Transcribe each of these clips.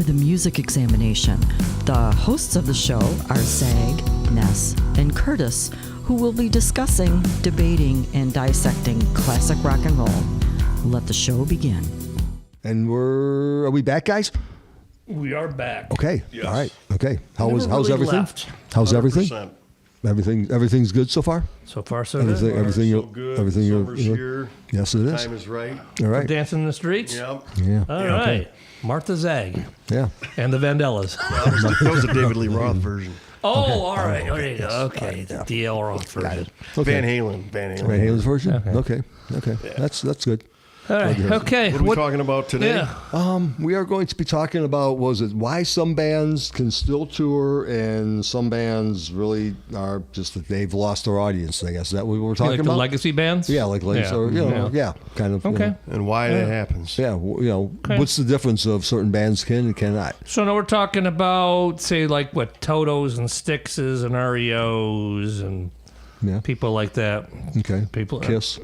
the music examination. The hosts of the show are Zag, Ness, and Curtis, who will be discussing, debating, and dissecting classic rock and roll. Let the show begin. And are we back, guys? We are back. Okay. Yes. All right. Okay. How's really everything? left. How's 100%. everything? Everything's good so far? So far, so good. Everything So good. everything Summer's here. Yes, it is. Time is right. All right. Dancing in the streets? Yeah. Yeah. All right. Martha Zag Yeah. and the Vandellas. That was a David Lee Roth version. Oh, all right. There you go. Okay. The DL Roth version. Okay. Van Halen. Van Halen's version? Okay. That's good. All right. Okay. What are we talking about today? Yeah. We are going to be talking about why some bands can still tour and some bands really are just that they've lost their audience. I guess is that what we're talking Like about? the legacy bands? Yeah, like legacy, or kind of. Okay. And why that happens. Yeah, what's the difference of certain bands can and cannot? So now we're talking about, say, like what, Totos and Styxes and REOs and people like that. Okay. People. Kiss.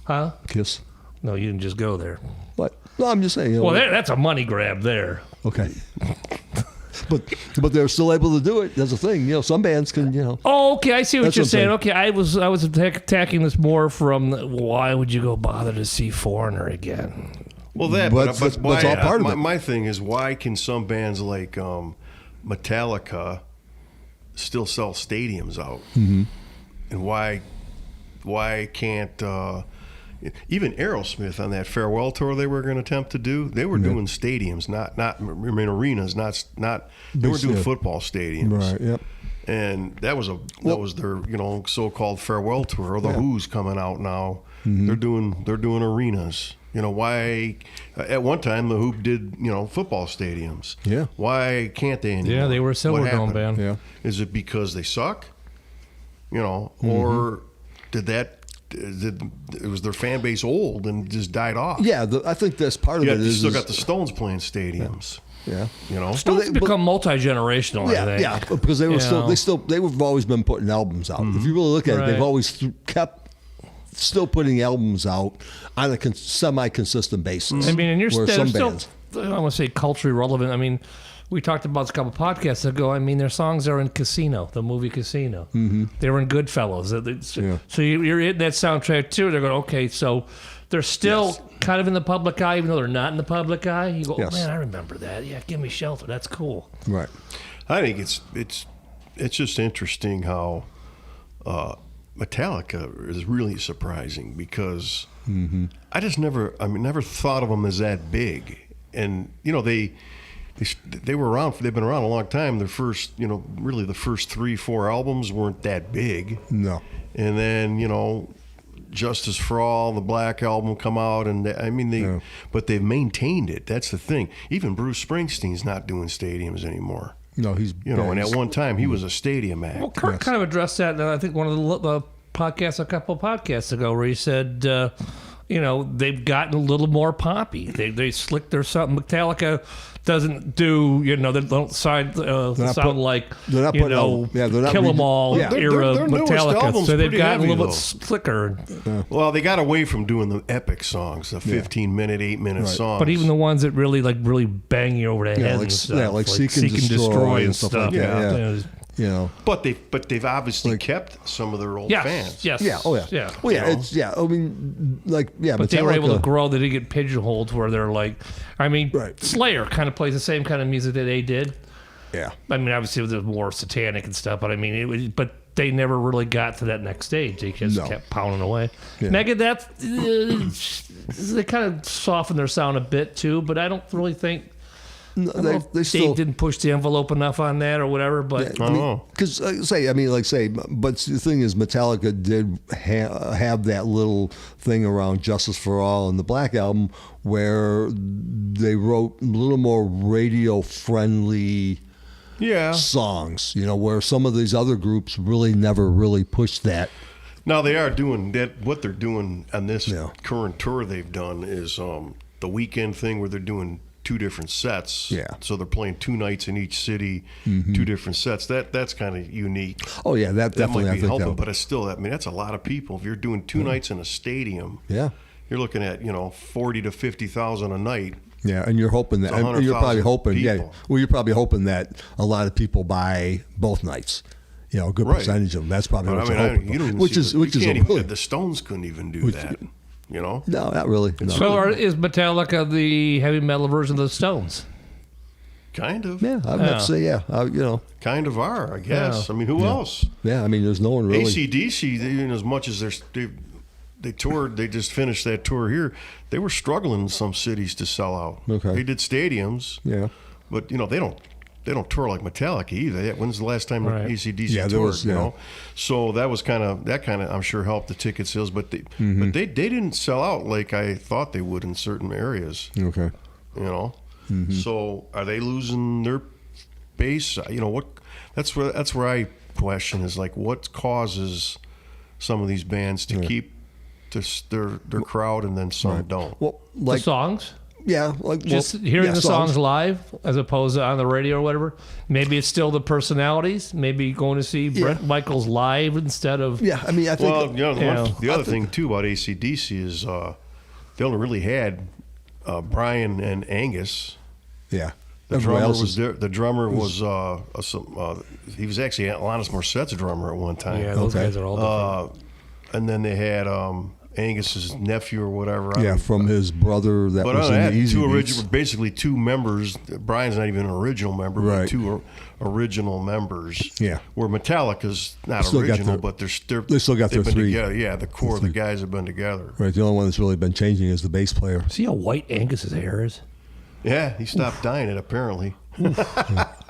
Huh? Kiss. No, you didn't just go there. What? No, I'm just saying. Well, that's a money grab there. Okay. but they're still able to do it. That's the thing. Some bands can. Oh, okay. I see what That's you're what I'm saying. saying. Okay, I was attacking this more from why would you go bother to see Foreigner again? Well, But that's why, all part of it. My thing is, why can some bands like Metallica still sell stadiums out? Mm-hmm. And why can't even Aerosmith on that farewell tour they were going to attempt to do? They were doing stadiums, not arenas, not they were doing football stadiums. Right. Yep. And that was their so-called farewell tour. The Who's coming out now. Mm-hmm. They're doing arenas. Why? At one time, the Who did football stadiums. Yeah. Why can't they anymore? Yeah, they were a Silver Dome band. Yeah. Is it because they suck? Or was their fan base old and just died off? Yeah, I think that's part of it. You still got the Stones playing stadiums. Yeah. Stones become multi-generational, I think. Yeah, because they were they've always been putting albums out. If you really look at it, they've always kept still putting albums out on a semi-consistent basis. I mean, and you're still, bands, I don't want to say culturally relevant. I mean, we talked about this a couple podcasts ago. I mean, their songs are in Casino, the movie Casino. Mm-hmm. They were in Goodfellas. So you're in that soundtrack too. They're going, okay, so they're still kind of in the public eye, even though they're not in the public eye. You go, oh, man, I remember that. Yeah, Give Me Shelter. That's cool. Right. I think it's just interesting how Metallica is really surprising because I just never thought of them as that big, and they were around. They've been around a long time. Their first, really the first 3-4 albums weren't that big. No. And then Justice for All, the Black Album come out, and but they've maintained it. That's the thing. Even Bruce Springsteen's not doing stadiums anymore. No, he's and at one time he was a stadium act. Well, Kurt kind of addressed that, I think one of the podcasts a couple podcasts ago, where he said, they've gotten a little more poppy. They slick their something. Metallica doesn't do, they don't sound like, they're not Kill 'Em All era their Metallica. So they've gotten a little bit though. slicker. Well, they got away from doing the epic songs, the 15-minute, 8-minute songs. But even the ones that really bang you over the head, and stuff, like Seek and Destroy and stuff like that. But they've obviously kept some of their old fans. Yes. Yeah. Oh yeah. Yeah. Well, yeah. It's I mean, But Metallica, they were able to grow. They didn't get pigeonholed where they're like, Slayer kind of plays the same kind of music that they did. Yeah. I mean, obviously it was more satanic and stuff, but I mean, but they never really got to that next stage. They just kept pounding away. Yeah. Megadeth, they kind of softened their sound a bit too, but I don't really think. They still didn't push the envelope enough on that or whatever, but because but the thing is, Metallica did have that little thing around Justice for All and the Black Album where they wrote a little more radio friendly songs, where some of these other groups really never really pushed that. Now they are doing that. What they're doing on this current tour they've done is the weekend thing where they're doing 2 different sets. Yeah. So they're playing 2 nights in each city, 2 different sets. That's kind of unique. Oh yeah, that definitely might be helping, helped. but it's still, that's a lot of people. If you're doing 2 nights in a stadium, you're looking at 40 to 50,000 a night. Yeah, and you're hoping that, It's and you're probably 100,000 hoping, people. well, you're probably hoping that a lot of people buy both nights. You know, a good Right. percentage of them. That's probably But what I you're mean, hoping. you don't even Which see is the, which you is a can't even, really, the Stones couldn't even do that. You know, no, not really. No. So is Metallica the heavy metal version of the Stones? kind of. Yeah, I'd have to say, yeah. You know, Kind of are, I guess. Yeah. I mean, who else? yeah. I mean, there's no one really. AC/DC, even as much as they toured, they just finished that tour here. They were struggling in some cities to sell out. Okay. They did stadiums, Yeah. but you know they don't tour like Metallica either. When's the last time Right. AC/DC Yeah, toured? there was, You yeah. know, so that was kind of I'm sure helped the ticket sales, but Mm-hmm. they didn't sell out like I thought they would in certain areas. Okay. You know, Mm-hmm. so are they losing their base? You know what? That's where I question is like what causes some of these bands to keep their crowd and then some don't. Well, The like, songs? yeah, like Just well, hearing yeah, the songs live as opposed to on the radio or whatever. Maybe it's still the personalities. Maybe going to see Brett Michaels live instead of. Yeah, I mean, I think. Well, you know, Yeah. the other thing too about AC/DC is they only really had Brian and Angus. yeah. The Everybody drummer else was is- there. The drummer was he was actually Alanis Morissette's drummer at one time. Yeah, those Okay. guys are all different. And then they had Angus's nephew or whatever. I Yeah, don't- from his brother that But was other in than the that, Easy two Beats. original, basically two members. Brian's not even an original member, Right. but two original members. Yeah. Where Metallica's not Still got original, their- but they still got they've their been three. together. Yeah, the core of the guys have been together. Right, the only one that's really been changing is the bass player. See how white Angus's hair is? Yeah, he stopped dyeing it apparently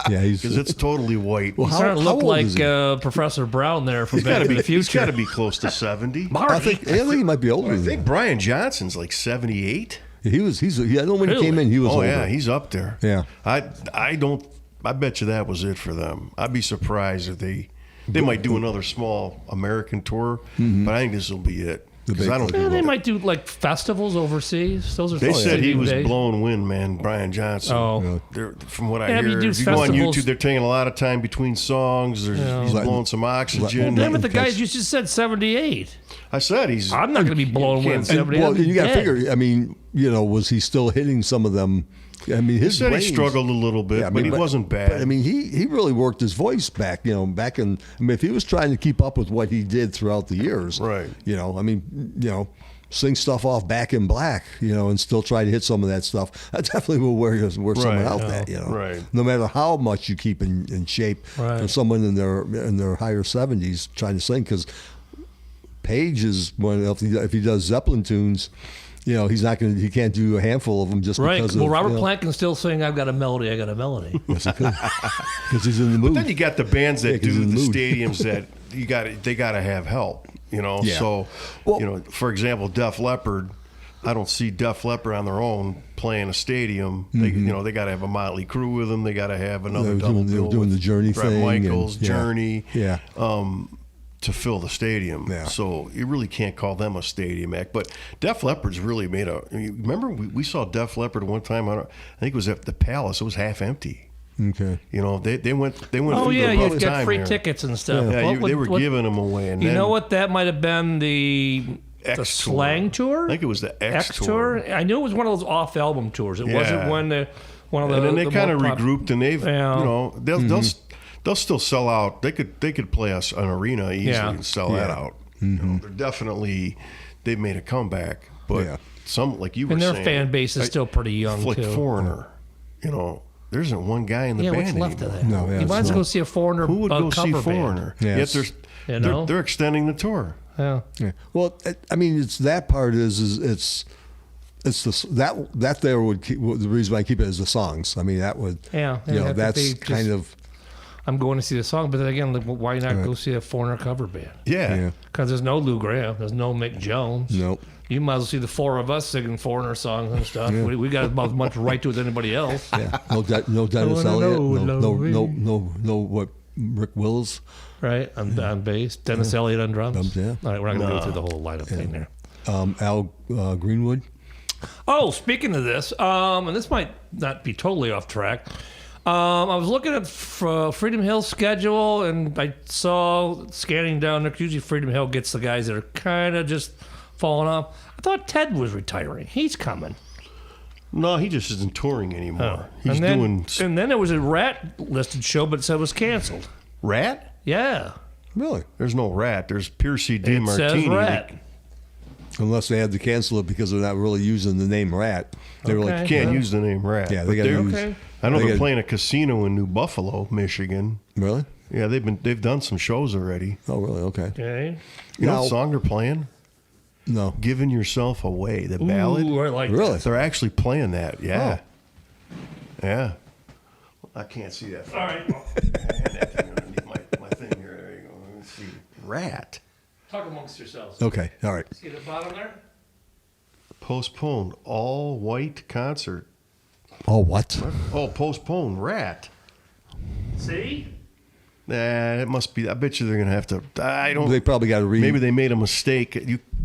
Yeah, he's because it's totally white. Well, He's starting to how look old like is he? Professor Brown there from He's got Back to to be. the He's Future. got to be close to 70. I think he might be older I than think that. Brian Johnson's like 78. He was. I know when he came in, he was Oh older. yeah, he's up there. Yeah. I don't. I bet you that was it for them. I'd be surprised if they might do another small American tour, but I think this will be it. Because I don't. Yeah, they think might do like festivals overseas. Those are They said he was days. blowing wind, man. Brian Johnson. Oh. From what I Yeah, but he hear, does if you go on festivals- YouTube, they're taking a lot of time between songs. He's blowing some oxygen. Damn it, the guys you just said 78. I said he's. I'm not going to be blowing can't- wind and- 78. Well, I'd be you got to dead. figure. I mean, was he still hitting some of them? I mean, He his said he range- struggled a little bit, Yeah, I but mean, he wasn't bad. But I mean, he really worked his voice back. Back in. I mean, if he was trying to keep up with what he did throughout the years, Right. I mean, sing stuff off Back in Black, and still try to hit some of that stuff. That definitely will wear someone Right, out. yeah, That right. No matter how much you keep in shape, Right. for someone in their higher 70s trying to sing, because Page is if he does Zeppelin tunes. He can't do a handful of them just Right. because Well, of, Robert Plant can still sing "I've Got a Melody, I Got a Melody." because he's in the mood. Then you got the bands that 'cause he's do in the the mood. stadiums that they got to have help. Yeah. So Well- for example, Def Leppard. I don't see Def Leppard on their own playing a stadium. They got to have a Motley Crue with them. They got to have another They were double doing- they were bill doing with the Journey Bret thing and- Michaels, yeah. Journey, Yeah. to fill the stadium. Yeah. So you really can't call them a stadium act. But Def Leppard's really made a. Remember we saw Def Leppard one time. I think it was at the Palace. It was half empty. Okay. They went. Oh through yeah, the rough you get time free there. tickets and stuff. Yeah, What they would- were giving them away. And You then know what? That might have been the X tour. Slang tour. I think it was the X tour. I knew it was one of those off-album tours. It wasn't Yeah. one of the. And then they the kind of more pop- regrouped, and they've Yeah. they'll still sell out. They could play us an arena easily Yeah. and sell that out. They're definitely they've made a comeback, but Yeah. some like you were And their saying, fan base is like- still pretty young like too. Foreigner. There isn't one guy in the Yeah, band what's left anymore. of that? No, yeah, you might as it's well go not. see a Foreigner. Who would go see cover Foreigner? Yeah, Yet it's- they're extending the tour. Band. Yeah. Yeah. Well, I mean, it's that part is that there would keep, the reason why I keep it is the songs. I mean, that would Yeah, it'd have to that's be just- kind of I'm going to see the song, but then again, like, why not go see a Foreigner cover band? Yeah. Because there's no Lou Graham, there's no Mick Jones. Nope. You might as well see the four of us singing Foreigner songs and stuff. We got about as much right to it as anybody else. yeah. No Dennis wanna Elliott. know, No what Rick Wills. Right, on bass. Dennis Elliott on drums. Yeah. All right, we're not going to go through the whole lineup thing there. Al Greenwood. Oh, speaking of this, and this might not be totally off track. I was looking at Freedom Hill's schedule, and I saw scanning down there. 'Cause usually, Freedom Hill gets the guys that are kind of just falling off. I thought Ted was retiring. He's coming. No, he just isn't touring anymore. Oh. He's doing And then there was a Rat listed show, but it said it was canceled. Rat. Yeah. Really? There's no Rat. There's Piercy D. It Martini. says Rat. Unless they had to cancel it because they're not really using the name Rat. They were like, Okay. You can't use the name Rat. yeah, But they got to they're- use. Okay. I know they they're gotta- playing a casino in New Buffalo, Michigan. Really? Yeah, they've done some shows already. Oh, really? Okay. Okay. You know Now- what song they're playing? No. Giving Yourself Away, the ballad. Ooh, I like Really? that. They're actually playing that. Yeah. Oh. Yeah. I can't see that. All right. Well, I had that thing underneath my thing here. There you go. Let me see. Rat. talk amongst yourselves. Okay. All right. See the bottom there? Postponed. All white concert. Oh, what? Oh, postponed. Rat. See? Nah, it must be. I bet you they're going to have to. I don't. They probably got to read. Maybe they made a mistake.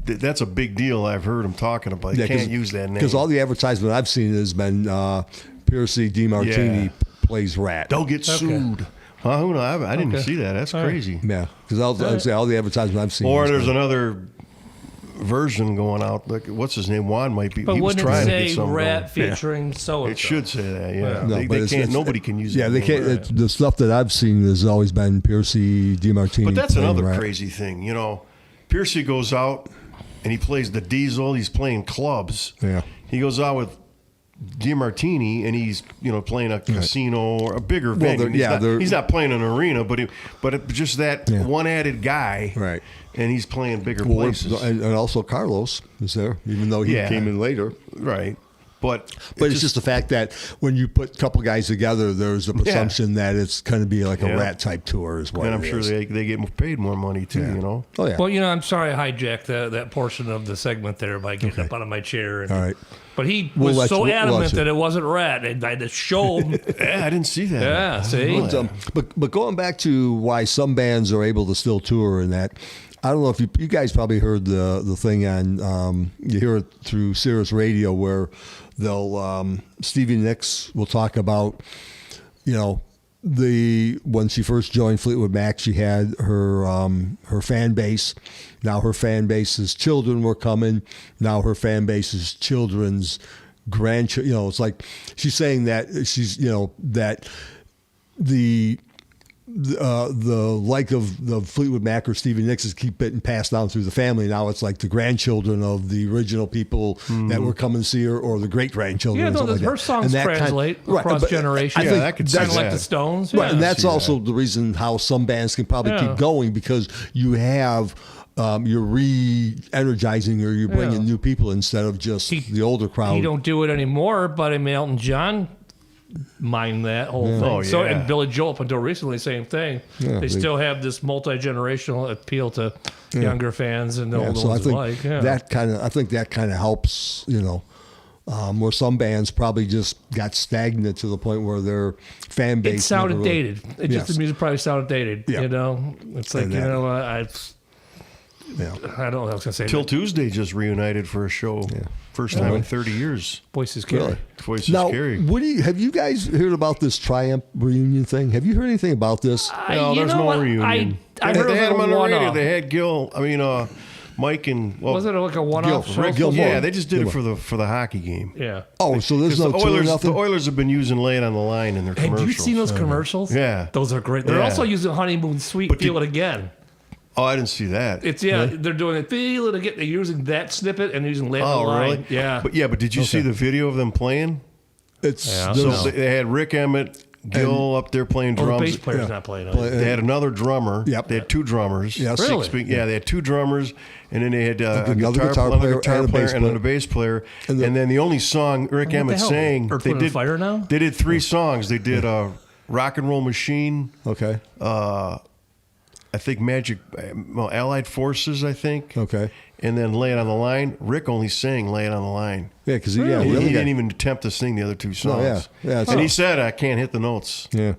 That's a big deal. I've heard them talking about. You can't use that name. Because all the advertisement I've seen has been Piercy D. Martini Yeah. plays Rat. They'll get sued. Huh? Who knows? I didn't Okay. see that. That's All right. crazy. Yeah. Because I'd say all the advertisement I've seen. Or has there's been- another version going out. Like, what's his name? Juan might be. But he was wouldn't it trying to say get something Rat going. featuring so and It should say that. Yeah. Yeah. No, They but it's- can't. it's- Nobody can use. Yeah, that they name. can't. The stuff that I've seen has always been Piercy D. Martini. But that's playing another Rat. crazy thing. You know, Piercy goes out and he plays the Diesel. He's playing clubs. Yeah. He goes out with DiMartini and he's playing a casino or a bigger venue. He's not playing an arena, but just that one added guy. Right. And he's playing bigger Well, places. and also Carlos is there, even though he came in later. Right. But it's just the fact that when you put a couple guys together, there's a presumption that it's going to be like a Rat type tour as well. And I'm sure they get paid more money too. Yeah. You know. Oh yeah. Well, I'm sorry I hijacked that portion of the segment there by getting up out of my chair. And, All right. But he We'll was let so you- we'll adamant let you. that it wasn't Rat. And I had to show him. Yeah, I didn't see that. Yeah, see? But going back to why some bands are able to still tour and that, I don't know if you guys probably heard the thing on you hear it through Sirius Radio where they'll Stevie Nicks will talk about when she first joined Fleetwood Mac, she had her fan base. Now her fan base's children were coming. Now her fan base's children's grandchildren. It's like she's saying that she's that the like of the Fleetwood Mac or Stevie Nicks is keep getting passed down through the family. Now it's like the grandchildren of the original people that were coming to see her, or the great grandchildren. Yeah, no, her songs translate across generations. Yeah, I could see kind of like that. the Stones. Right, Yeah. and that's also the reason how some bands can probably keep going, because you have you're re-energizing or you're bringing new people instead of just the older crowd. You don't do it anymore, but Elton John mind that whole thing. Oh, So, yeah. and Billy Joel up until recently, same thing. Yeah, they still have this multi-generational appeal to younger fans and the older ones alike. Yeah. I think that kind of helps. Where some bands probably just got stagnant to the point where their fan base it sounded never really- dated. The music probably sounded dated. Yeah. It's like And that- I don't know what I was gonna say. Till Tuesday just reunited for a show. First time in 30 years. Voice is scary. Really? Voice is Now, scary. have you guys heard about this Triumph reunion thing? Have you heard anything about this? No, there's no reunion. I they heard had of him on a the radio. one-off. They had Mike and Was it like a one-off show? Rick Gilmore. Yeah, they just did it for the hockey game. Yeah. Oh, so there's no the tour, Oilers, nothing? the Oilers have been using "Lay It on the Line" in their Have commercials. you seen those commercials? Yeah. Those are great. They're Yeah. also using Honeymoon Suite, But Feel did- It Again. Oh, I didn't see that. It's they're doing it, Feel It Again. They're using that snippet and using Lay It on the Line. really? Yeah. But did you see the video of them playing? It's Yeah. So there's- they had Rick Emmett, Gil up there playing Oh, the drums. bass player's not playing. on it. They had another drummer. Yep. They had two drummers. Yes. Really? They had two drummers, and then they had Another guitar another player guitar and a player, bass and then player. a bass player. And And, the- then the only song Rick What the Emmett hell? sang, Earth, they Wind, did and Fire now? They did three songs. They did "Rock and Roll Machine." okay. I think Allied Forces. I think. Okay. And then "Lay It on the Line." Rick only sang "Lay It on the Line." Yeah, because He really didn't even attempt to sing the other two songs. yeah, And he said, "I can't hit the notes." Yeah.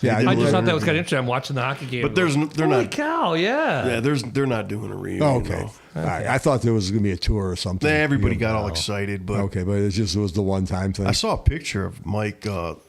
Yeah, I just read- thought that was kind of interesting. I'm watching the hockey game. But they're Holy not. cow, yeah. Yeah, they're not doing a reunion. Oh, okay. no. All right. I thought there was going to be a tour or something. Everybody got all excited, but Okay, but it was the one time thing. I saw a picture of Mike.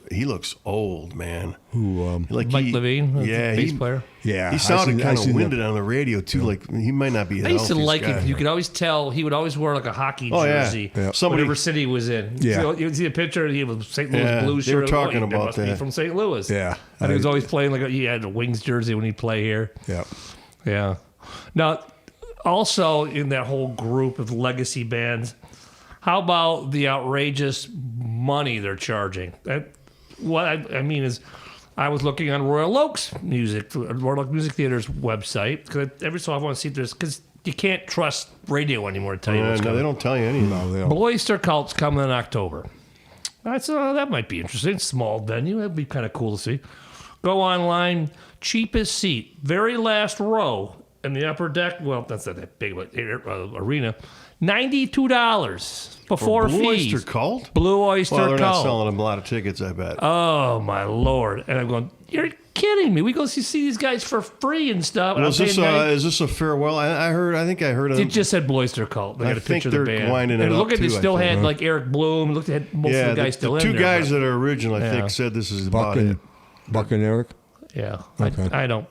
He looks old, man. Who? Like Mike Levine, the yeah, bass player. Yeah, He sounded kind of winded on the radio too. Like he might not be. I used to like it. You could always tell he would always wear like a hockey jersey. Yeah. Whatever city he was in. Yeah. You would see a picture. He was St. Louis Blues shirt. They were talking about must that. Be from St. Louis. Yeah. And he was always playing like he had a Wings jersey when he'd play here. Yeah. Yeah. Now, also in that whole group of legacy bands, how about the outrageous money they're charging? What I mean is, I was looking on Royal Oaks Music Theater's website because every so often I want to see if there's because you can't trust radio anymore to tell you what's No, going they on. don't tell you anything. No, they don't. Bloister Cult's coming in October. I said, that might be interesting. Small venue. That'd be kind of cool to see. Go online. Cheapest seat. Very last row in the upper deck. Well, that's not that big of an arena. $92 before Blue fees. Oyster Cult? Blue Oyster Well, they're not Cult. selling them a lot of tickets, I bet. Oh, my Lord. And I'm going, you're kidding me. We go see these guys for free and stuff. And Well, is this a farewell? I think I heard of it just said Blue Oyster Cult. They I got a think picture of the they're band. winding it and up, look at too, it I still think. had like Eric Bloom. Looked at most of the guys still in two there. guys but- that are original, I Yeah. think, said this is Buck about it. and Eric. Yeah. Okay. I don't.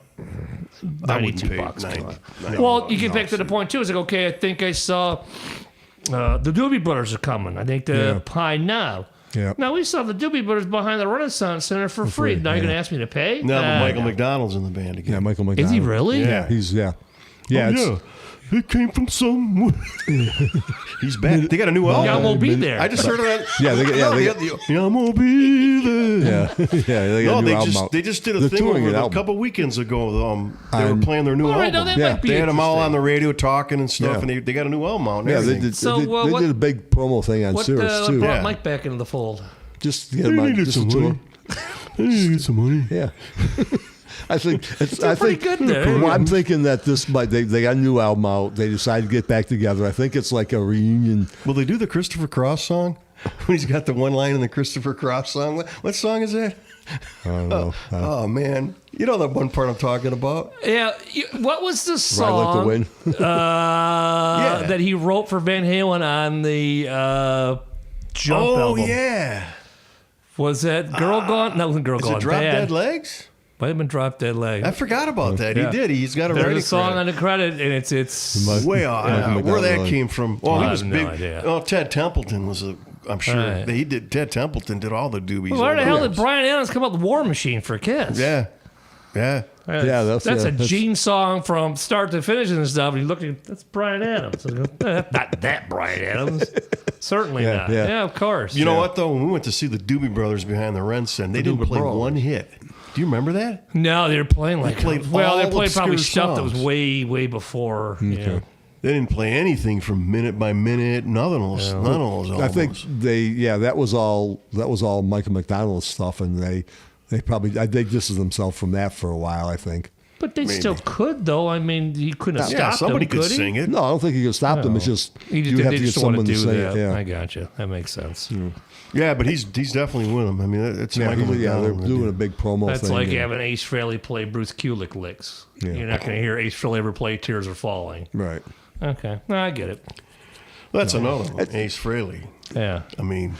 I wouldn't $92 pay bucks. 90. Well, you get back to the point too. It's like, okay, I think I saw the Doobie Brothers are coming. I think the Pie Now. Yeah. Now we saw the Doobie Brothers behind the Renaissance Center for free. Now you're gonna ask me to pay? No, but Michael no. McDonald's in the band again. Yeah, Michael McDonald. Is he really? Yeah, he's yeah. Oh, it came from somewhere. He's back. They got a new album. Y'all won't be there. I just heard of that. Yeah, they got I'm gonna be there. yeah, yeah. They got No, a new they album just out. they just did a They're thing touring over an a album. couple weekends ago. They were playing their new All right, album. no, that Yeah. might be They had them all on interesting. the radio talking and stuff, Yeah. and they got a new album out. And Yeah, they everything. did. So, they did, what- they did a big promo thing on What Sirius too. brought Yeah. Mike back into the fold? Just to get him on, needed just a some tour. money. They needed some money. Yeah. I think pretty good there. Well, I'm thinking that they got a new album out. They decided to get back together. I think it's like a reunion. Will they do the Christopher Cross song? When he's got the one line in the Christopher Cross song. What song is that? I don't know. Oh man, you know that one part I'm talking about. Yeah, what was the Ride song Like the Wind. that he wrote for Van Halen on the Jump album? yeah, Was that Girl Gone? No, it wasn't Girl is Gone it Drop Bad. Dead Legs? Might have been Drop Dead Leg. I forgot about that. Yeah. He did. He's got a There's writing a song credit. on the credit, and it's Must- Way Michael off. Where that McDonald. came from? Well, I he have was no big. idea. Oh, Ted Templeton was a. I'm sure Right. he did. Ted Templeton did all the doobies. where the over hell there. did Brian Adams come up with War Machine for Kiss? Yeah, yeah. Yeah, that's a that's- Gene song from start to finish and stuff. And you look at that's Brian Adams. I go, not that Brian Adams. Certainly Yeah, not. yeah. Yeah, of course. You know what though? When we went to see the Doobie Brothers behind the Rensen, they didn't Doobie play Brothers. one hit. Do you remember that? No, they were playing like played they're all playing probably obscure stuff that was songs. way before. Yeah. They didn't play anything from minute by minute. None of those. None of those albums. I think that was all Michael McDonald's stuff, and they probably they distanced themselves from that for a while. I think. But they still could, though. I mean, he couldn't have yeah, stopped somebody them, could he? sing it. No, I don't think you can stop them. It's just He just, you have they to get just want someone to to do say that. it. Yeah. I got you. That makes sense. Yeah, but he's definitely with them. I mean, it's Yeah, Michael they're McDonald. doing a big promo That's thing. like and- having Ace Frehley play Bruce Kulick licks. Yeah. You're not going to hear Ace Frehley ever play Tears Are Falling. right. Okay. No, I get it. That's another one. Ace Frehley. Yeah. I mean,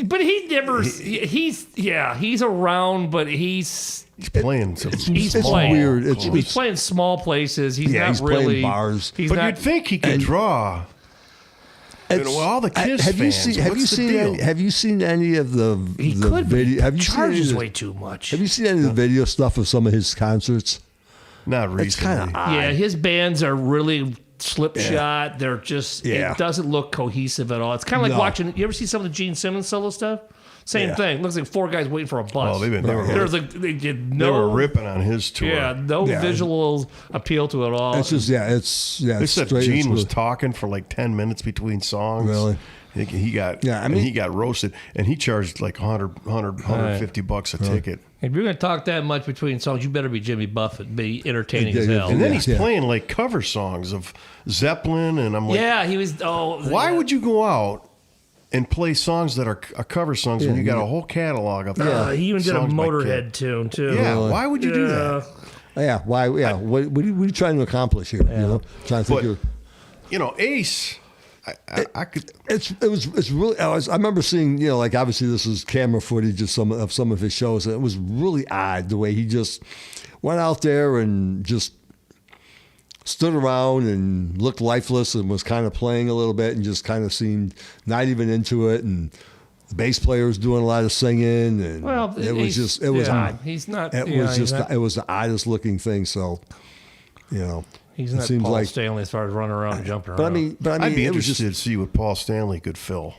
But he never, he's around, but he's playing some. He's It's playing. weird. He's playing small places. He's Yeah, not he's really playing bars. He's But not, you'd think he could draw. It's- all the Kiss have you fans, seen? Have what's you the seen? deal? Have you seen any of the he the could. But video? he Have you seen any charges of the- way too much. Have you seen any of the video stuff of some of his concerts? Not recently. It's kind of odd. Yeah, his bands are really slipshod. They're just Yeah. it doesn't look cohesive at all. It's kind of like No. watching. You ever see some of the Gene Simmons solo stuff? Same Yeah. thing. Looks like four guys waiting for a bus. Oh, they were There's like they did they no. were ripping on his tour. Yeah, no Yeah. visual appeal to it all. It's just They it's said straight. Gene it's was really- talking for like 10 minutes between songs. Really? He got Yeah, I he got roasted, and he charged like 150 bucks a ticket. If you're going to talk that much between songs, you better be Jimmy Buffett, be entertaining Yeah, as yeah, hell. And then Yeah, he's yeah. playing like cover songs of Zeppelin, and I'm like, Yeah, he was. Oh, why would you go out and play songs that are cover songs when you got a whole catalog of He even did a songs by Motorhead Kiss? tune too. Yeah, why would you do that? Yeah. Why? Yeah. What are you trying to accomplish here? You know, trying to think. But of, you know, Ace, I could. it's really. I remember seeing, you know, like obviously this is camera footage of some of his shows, and it was really odd the way he just went out there and just stood around and looked lifeless and was kind of playing a little bit and just kind of seemed not even into it. And the bass player was doing a lot of singing, and it was odd. He's not. It was the oddest looking thing. So, he's not seems Paul like Stanley as far as running around and jumping around. But I mean, I'd be it was interested just to see what Paul Stanley could fill.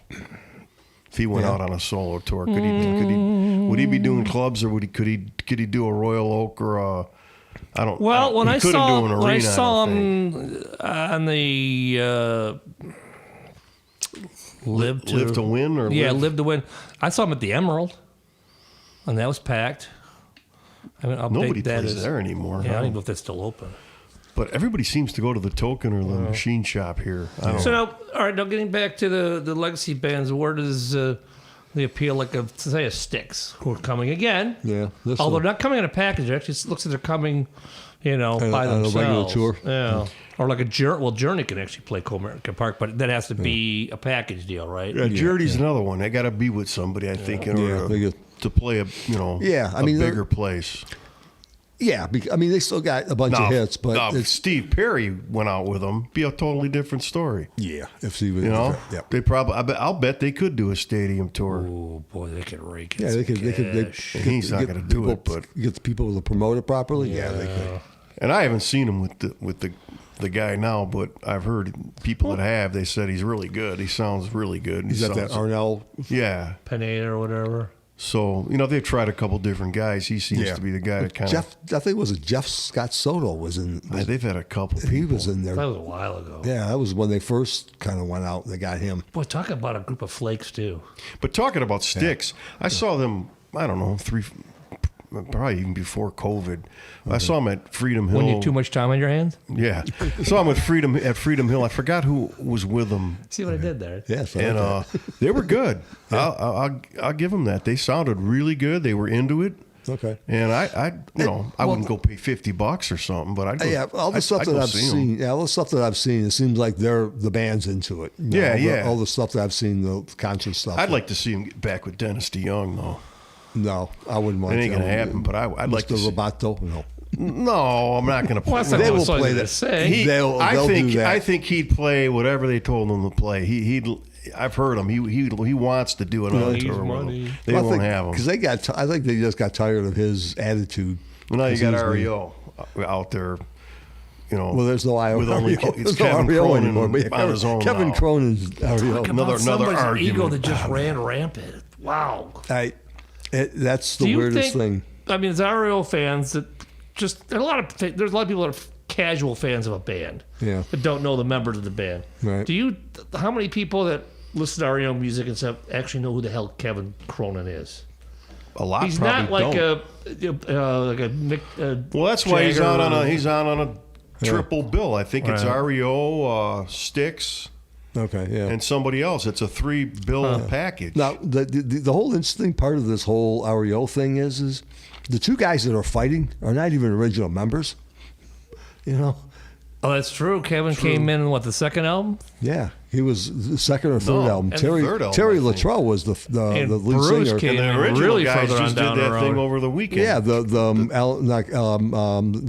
If he went out on a solo tour, would he be doing clubs, or could he do a Royal Oak or a? I don't. Well, when I saw him on the Live to Win, or Live to Win, I saw him at the Emerald, and that was packed. I mean, nobody plays there anymore. Yeah, I don't even know if that's still open. But everybody seems to go to the Token or the Machine Shop here. So now, all right, now getting back to the legacy bands, where does the appeal, like say a Styx, who are coming again? Yeah. Although they're not coming in a package, it actually looks like they're coming, by themselves. On a regular tour. Yeah. Or like a Journey. Well, Journey can actually play Comerica Park, but that has to be a package deal, right? Yeah, Journey's another one. They got to be with somebody, I think, in order to play a bigger place. Yeah, I mean, they still got a bunch of hits, but if Steve Perry went out with them, be a totally different story. Yeah, if Steve, they probably. I'll bet they could do a stadium tour. Oh boy, they could rake it. Yeah, they could. He's not going to do it, but get the people to promote it properly. Yeah, they could. And I haven't seen him with the guy now, but I've heard people that have. They said he's really good. He sounds really good. He's got that Arnell. Yeah, Pineda or whatever. So, they've tried a couple different guys. He seems to be the guy that kind of... I think it was Jeff Scott Soto was in... they've had a couple people. He was in there. That was a while ago. Yeah, that was when they first kind of went out. They got him. Boy, talking about a group of flakes, too. But talking about Styx, I saw them, I don't know, probably even before COVID. I saw him at Freedom Hill. When you had too much time on your hands? Yeah. I saw him at Freedom Hill. I forgot who was with them. See what I did there? Yes. And they were good. I'll give them that. They sounded really good. They were into it. Okay. And I wouldn't go pay $50 or something, but I'd go. Yeah, all the stuff that I've seen. Yeah, all the stuff that I've seen. It seems like the band's into it. All the stuff that I've seen, the concert stuff. I'd like to see him get back with Dennis DeYoung, though. No, I wouldn't want. It ain't gonna happen. But I'd like to see Roboto. No. No, I'm not going to play. They will play that. I think he'd play whatever they told him to play. I've heard him. He wants to do another tour with them. They won't have him because I think they just got tired of his attitude. Well, now you got REO out there. Well, there's no it's Kevin Cronin on his own. Kevin Cronin's REO. Another argument. Ego that just ran rampant. Wow. That's the weirdest thing. I mean, as REO fans, there's a lot of people that are casual fans of a band, that don't know the members of the band. Right. How many people that listen to REO music and stuff actually know who the hell Kevin Cronin is? A lot. He's probably not like don't. a Mick. Well, that's why he's on a triple bill. I think it's REO, Styx. Okay, yeah. And somebody else. It's a 3-bill package. Now, the whole interesting part of this whole REO thing is the two guys that are fighting are not even original members. Oh, that's true. Kevin came in the second album? Yeah, he was the second or third album. Terry Luttrell was the lead Bruce singer. Came and the in original really guys further just on down did the that road. thing over the weekend. Yeah,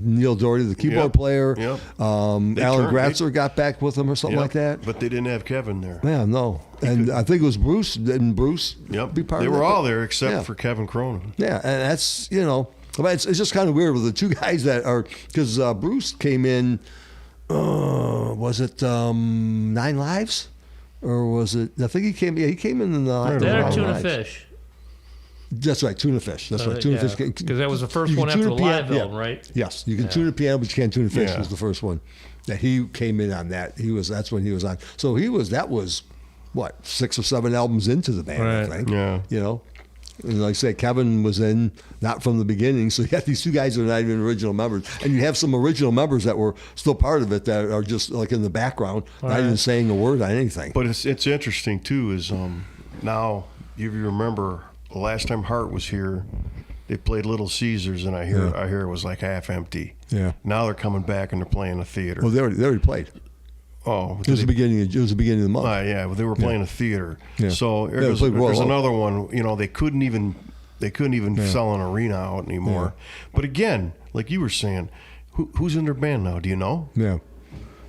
Neil Doherty, the keyboard player. Yep. Alan Gratzer got back with him or something like that. But they didn't have Kevin there. Yeah, no. And I think it was Bruce. Didn't Bruce be part of it? They were all there except for Kevin Cronin. Yeah, and that's, it's just kind of weird with the two guys that are, because Bruce came in, was it 9 Lives? Or was it, I think he came in the They're Tuna Fish. That's right, Tuna Fish. That's right, Tuna Fish. Because that was the first one after the live album, right? Yes, you can tune a piano, but you can't tune a fish. Was the first one that he came in on. That's when he was on. So that was what, 6 or 7 albums into the band, I think. Yeah. And like I said, Kevin was in not from the beginning, so you got these two guys that are not even original members, and you have some original members that were still part of it that are just like in the background, not even saying a word on anything. But it's interesting too. Is now if you remember the last time Hart was here, they played Little Caesars, and I hear it was like half empty. Yeah. Now they're coming back and they're playing a theater. Well, they already played. Oh, it was the beginning of the month. Yeah, well, they were playing a theater. Yeah. So there's another one. They couldn't even sell an arena out anymore. Yeah. But again, like you were saying, who's in their band now? Do you know? Yeah.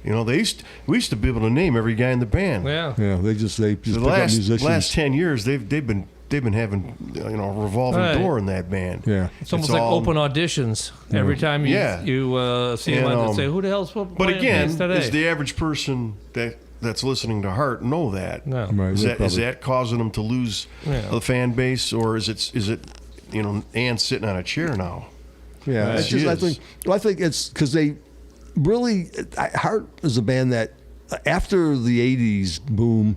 You know, we used to be able to name every guy in the band. Yeah. Yeah. They just The pick up musicians. last 10 years, they've been having a revolving Right. door in that band. Yeah. It's almost like open auditions. Every time you see them, And, I'd say, "Who the hell's playing But again, today?" is the average person that's listening to Heart know that? No. Right. Is that causing them to lose the fan base, or is it Ann sitting on a chair now? Yeah. Right. It's just, I think it's because they really Heart is a band that after the '80s boom,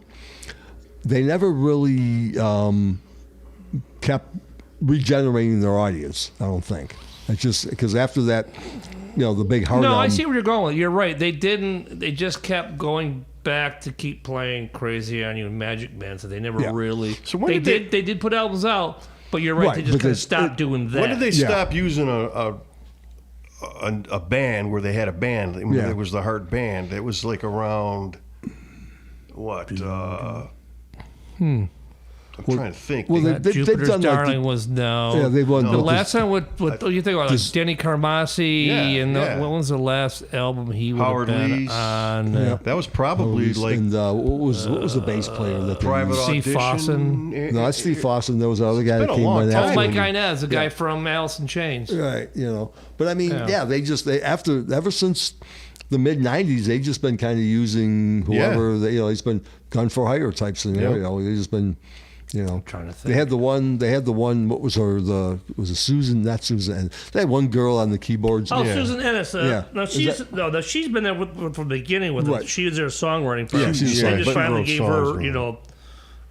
they never really kept regenerating their audience. I don't think it's just because after that, the big Heart. No, album, I see where you're going with. You're right. They didn't. They just kept going back to keep playing Crazy on You and Magic Man. So they never really. So when they did put albums out, but you're right. Right, They just but kind of stopped doing that. When did they stop using a band where they had a band? I mean, There was the Heart band. It was like around what? I'm trying to think. well, they've Jupiter's done Darling like was no. yeah, they've won The last time, what you think about? Like Denny Carmassi, and what was the last album he would Howard have been Lee's. on? That was probably like and what was the bass player that they Private used? Steve Audition. Fawson. No, that's Steve Fawson. There was another guy been that a came long right time. after Mike him. Inez, the guy from Alice in Chains. Right, but I mean, Yeah. ever since the mid '90s, they've just been kind of using whoever it's been gun for hire type scenario. They've just been, trying to think. They had the one. What was her? Was it Susan? Not Susan. They had one girl on the keyboards. Oh, Susan Ennis. Yeah. No, she's been there from the beginning with Right. She was their songwriting person. Yeah, she's They a just songwriter. finally But gave wrote her, songs,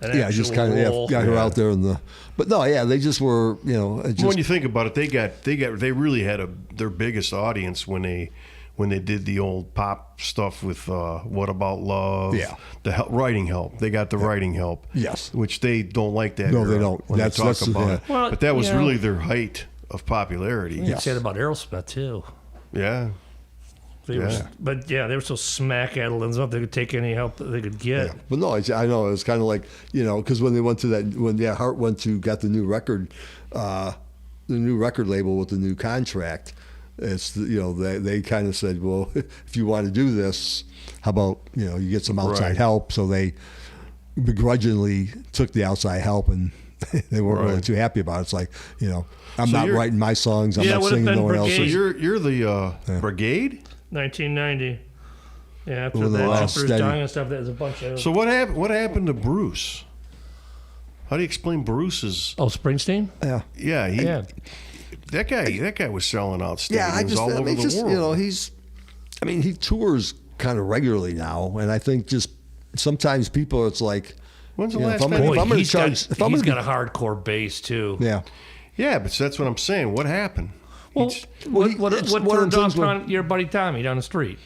an Yeah, just actual kind of role. got her out there in the. But no, they just were. when you think about it, they really had their biggest audience when they did the old pop stuff with What About Love? Yeah. The writing help. They got the writing help. Yes. Which they don't like that. No, they era don't. When That's- they talk that's- about yeah. it. Well, but that was really their height of popularity. You said about Aerosmith too. Yeah. They were so smack at it, they could take any help that they could get. Yeah. But no, I know it was kind of like because when they went to that Hart got the new record label with the new contract. It's they kind of said, well, if you want to do this, how about you get some outside help? So they begrudgingly took the outside help, and they weren't really too happy about it. It's like I'm So not you're- writing my songs. I'm Yeah, it not would have singing been no one Brigade. So else's. you're the Brigade? 1990. Yeah, after Well, the that, last Jupiter's steady. Dying and stuff, there's a bunch of. So what happened to Bruce? How do you explain Bruce's? Oh, Springsteen? Yeah. That guy was selling out stadiums Yeah, all over the world. he tours kind of regularly now, and I think just sometimes people, it's like, When's the if last I'm time? gonna- Boy, if I'm gonna he's charge, got, if I'm he's gonna got a hardcore bass too. yeah, Yeah, but that's what I'm saying. What happened? Well, He's- what it's one of turned them off things where- your buddy Tommy down the street?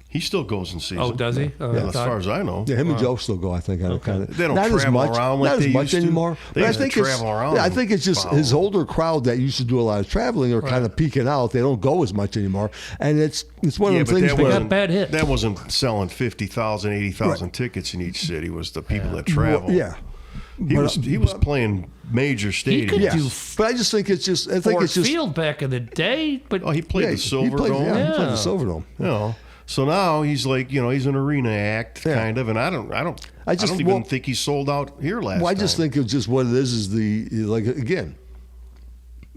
He still goes and sees Oh, them. does he? Oh, Yeah, as far as I know. yeah, him and Joe still go. I think kind of. They don't not as travel much, around like not they as much used to. anymore. They but used I to think travel around Yeah, I think it's just and his follow. older crowd that used to do a lot of traveling are kind of peaking out. They don't go as much anymore, and it's one of Yeah, them but things that where got bad hits. That wasn't selling 50,000, 80,000 tickets in each city. It was the people that travel. yeah. He was playing major He could stadiums. do Yes, but I just think it's just. I think Ford it's just. Field back in the day, but Oh, he played the Silver played, Dome. Yeah, he played Yeah. the Silver Dome. You know, so now he's like, he's an arena act kind of, and I don't even think he sold out here last Well, I just time. think it's just what it is again,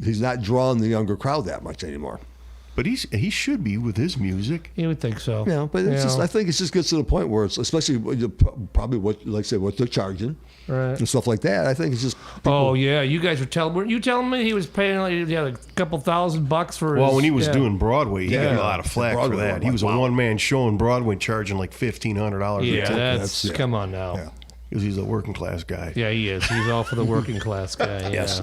he's not drawing the younger crowd that much anymore. But he should be with his music. you would think so. Yeah, but it's just I think it just gets to the point where it's especially probably what they're charging Right. and stuff like that. I think it's just Oh yeah, you guys weren't you telling me he was paying like a couple $1,000 for? Well, his, when he was yeah. doing Broadway, he got Yeah. a lot of flack for Broadway that. one, He was a wow. one-man show in Broadway, charging like $1,500 a Yeah, ticket. that's yeah. come on now. Yeah. Because he's a working class guy. Yeah, he is. He's all for the working class guy. Yeah. Yes.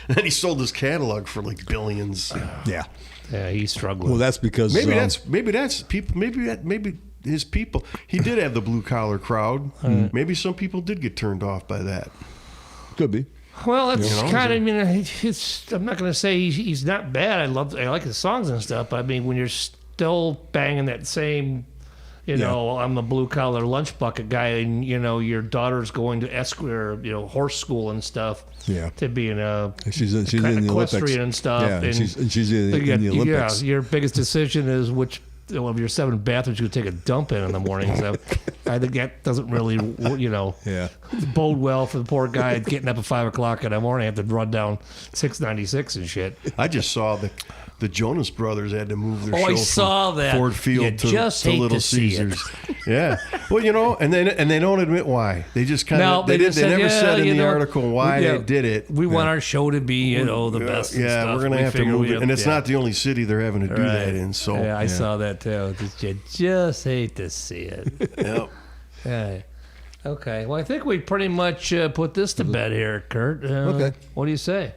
And he sold his catalog for like billions. yeah. Yeah, he's struggling. Well, that's because Maybe that's people. Maybe his people. He did have the blue collar crowd. Maybe some people did get turned off by that. could be. Well, it's kind of. I mean, I'm not going to say he's not bad. I like his songs and stuff. But I mean, when you're still banging that same You know, I'm a blue collar lunch bucket guy, and you know your daughter's going to horse school and stuff. Yeah. To be in a she's in the Olympics and stuff. Yeah, and she's in the Olympics. Yeah, your biggest decision is which of your 7 bathrooms you take a dump in the morning. So I think that doesn't really, bode well for the poor guy getting up at 5 o'clock in the morning, have to run down 696 and shit. I just saw the Jonas Brothers had to move their show I saw from that. Ford Field to Little Caesars. Yeah. Well, you know, and they don't admit why. They just kind of they never said in the article why they did it. We want our show to be, the best. Yeah, and we're gonna have to move it, and it's not the only city they're having to do that in. So I saw that too. You just hate to see it. Yep. Yeah. Okay. Well, I think we pretty much put this to bed here, Kurt. Okay. What do you say?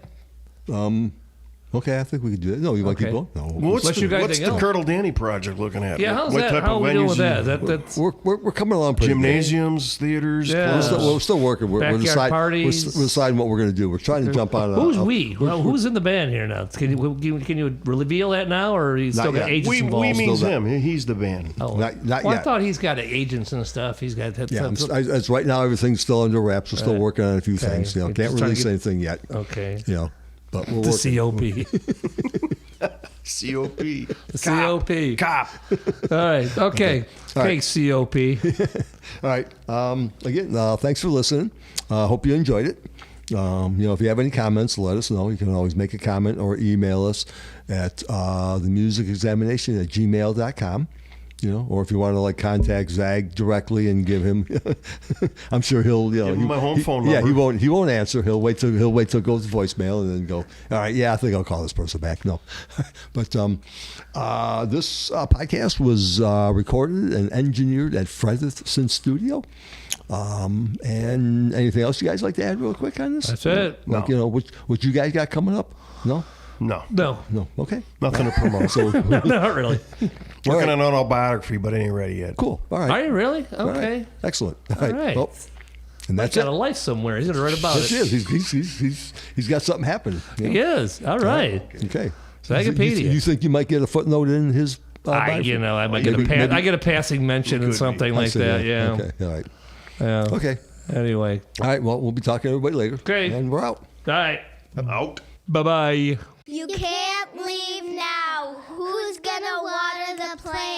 Okay, I think we could do that. No, you want to keep going? No. Well, what's you guys the think else? Curdle Danny project looking at? Yeah, how's what that? type How of are we doing venues with that? That's We're coming along pretty good. gymnasiums, theaters, clubs? We're still working. We're Backyard parties. We're deciding what we're going to do. We're trying to jump on. Who's we? Well, who's in the band here now? Can you reveal that now, or he's still got agents We involved? means him. He's the band. Oh, Not well, yet. I thought he's got agents and stuff. He's got that. Yeah, as right now everything's still under wraps. We're still working on a few things. You know, You're can't just trying release to get- anything yet. Okay. You know, but we're working. The COP. COP. The COP. Cop. All right. Okay. All Okay, right. COP. All right. Again, thanks for listening. Hope you enjoyed it. If you have any comments, let us know. You can always make a comment or email us at themusicexamination@gmail.com. Or if you want to contact Zag directly and give him, I'm sure he'll, Give him my home phone number. Yeah, he won't answer. He'll wait till it goes to voicemail and then go, all right, yeah, I think I'll call this person back. No, but this podcast was recorded and engineered at Frederickson Studio. And anything else you guys like to add real quick on this? That's it. No. What you guys got coming up? No. No. Okay. Nothing to promote. So Not really. Working on an autobiography, but it ain't ready yet. cool. All right. Are you really? All right. Okay. Excellent. All right. Well, and that's He's got it. a life somewhere. He's going to write about Yes, it. he is. He's got something happening. He is. All right. Okay. Wikipedia. You think you might get a footnote in his? I might get I get a passing mention and something like that. Yeah. Okay. All right. Yeah. Okay. Anyway. All right. Well, we'll be talking to everybody later. Okay. And we're out. All right. Out. Bye-bye. You can't leave now. Who's gonna water the plant?